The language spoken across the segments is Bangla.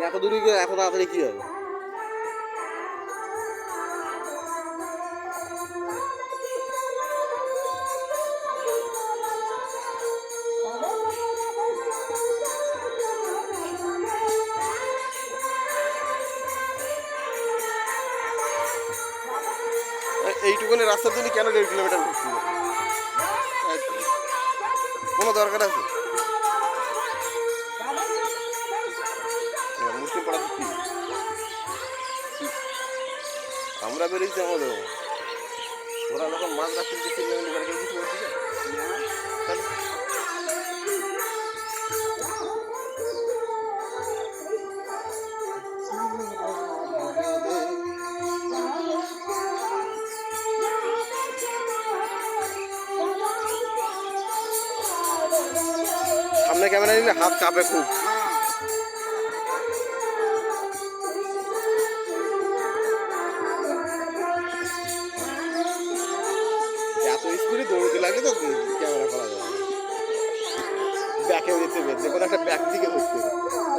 এত দূরে গিয়ে এত তাড়াতাড়ি কি হবে? এইটুকুনি রাস্তার জন্য কেন 1.5 কিলোমিটার ঘুরছি? কোনো দরকার আছে? মুসলিম পাড়াতে কি আমরা বেরিয়েছি আমাদের ওরা যখন মাছ রাখতে কিছু বলছি সামনে ক্যামেরা নিলে হাত কাঁপে খুব। এত স্পিডে দৌড়তে লাগে তো ক্যামেরা করা যাবে, ব্যাকেও যেতে হবে, যে কোনো একটা ব্যাক দিকে ধরতে হবে।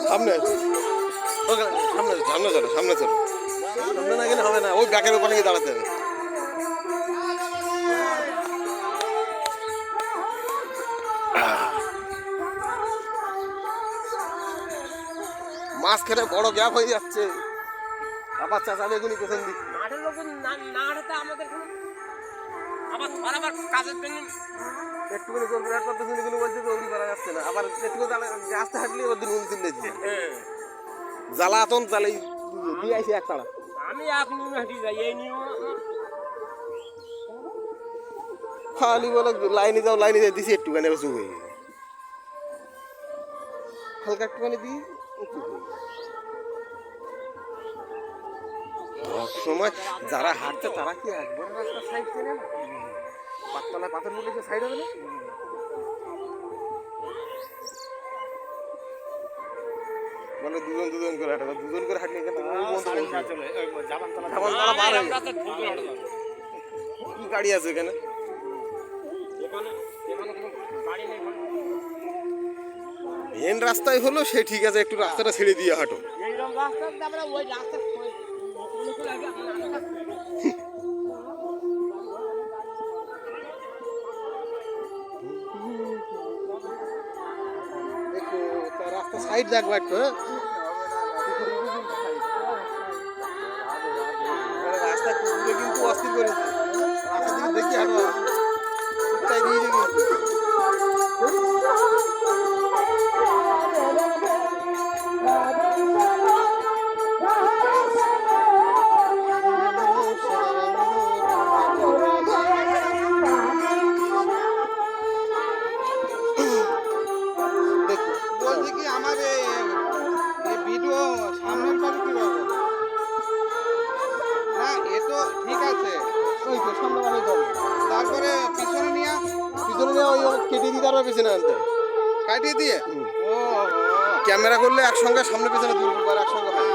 সামনে সামনে সামনে চলো, সামনে চলো, সামনে না গেলে হবে না, ওই ব্যাকের ওপরে গিয়ে দাঁড়াতে হবে। মাছ খেলে বড় গ্যাপ হয়ে যাচ্ছে, আবার চাচালে এগুলি পেছন দিক মাঠের লোক না হাঁটাতে আমাদের আবার বারবার কাজের জন্য একটুখানি কম্পিউটার করতেছে, এগুলো বলছে যে ওড়ি পারা যাচ্ছে না, আবার একটু রাস্তা হাঁটলে ওর দিন উনি তুলেছি জ্বালাতন জ্বালাই দিয়ে আইসি এক তাড়া। আমি এক নিয়ম হাঁটি যাই, এই নিয়ম খালি বলে লাইনে যাও লাইনে যাই দিছি, একটুখানি এবার চুপ হয়ে গেছে, হালকা একটুখানি দিই চুপ হয়ে গেছে। সব সময় যারা হাঁটছে তারা কি একবার রাস্তার সাইড চেনে না? পাততলায় পাথর বলে সাইড হবে না? বলে দুজন দুজন করে হাঁটে, দুজন করে হাঁটলে কি গাড়ি আছে এখানে? মেন রাস্তায় হলো সে ঠিক আছে, একটু রাস্তাটা ছেড়ে দিয়ে হাঁটো। রাস্তা সাইড দেখবো একটু, রাস্তা কুকুরে কিন্তু অস্থির করেছে, রাস্তা দিকে দেখি হাঁটবো তাই নিয়ে যাবি। বলছি কি আমার এই ভিডিও সামনের পাশে কি পাবো না? এ তো ঠিক আছে, ওই তো সামনে পাশে যাবো, তারপরে পিছনে নিয়ে ওই কেটে দিয়ে তারপরে পিছনে আনতে কাটিয়ে দিয়ে। ও ক্যামেরা করলে একসঙ্গে সামনে পিছনে দুবার একসঙ্গে হয়।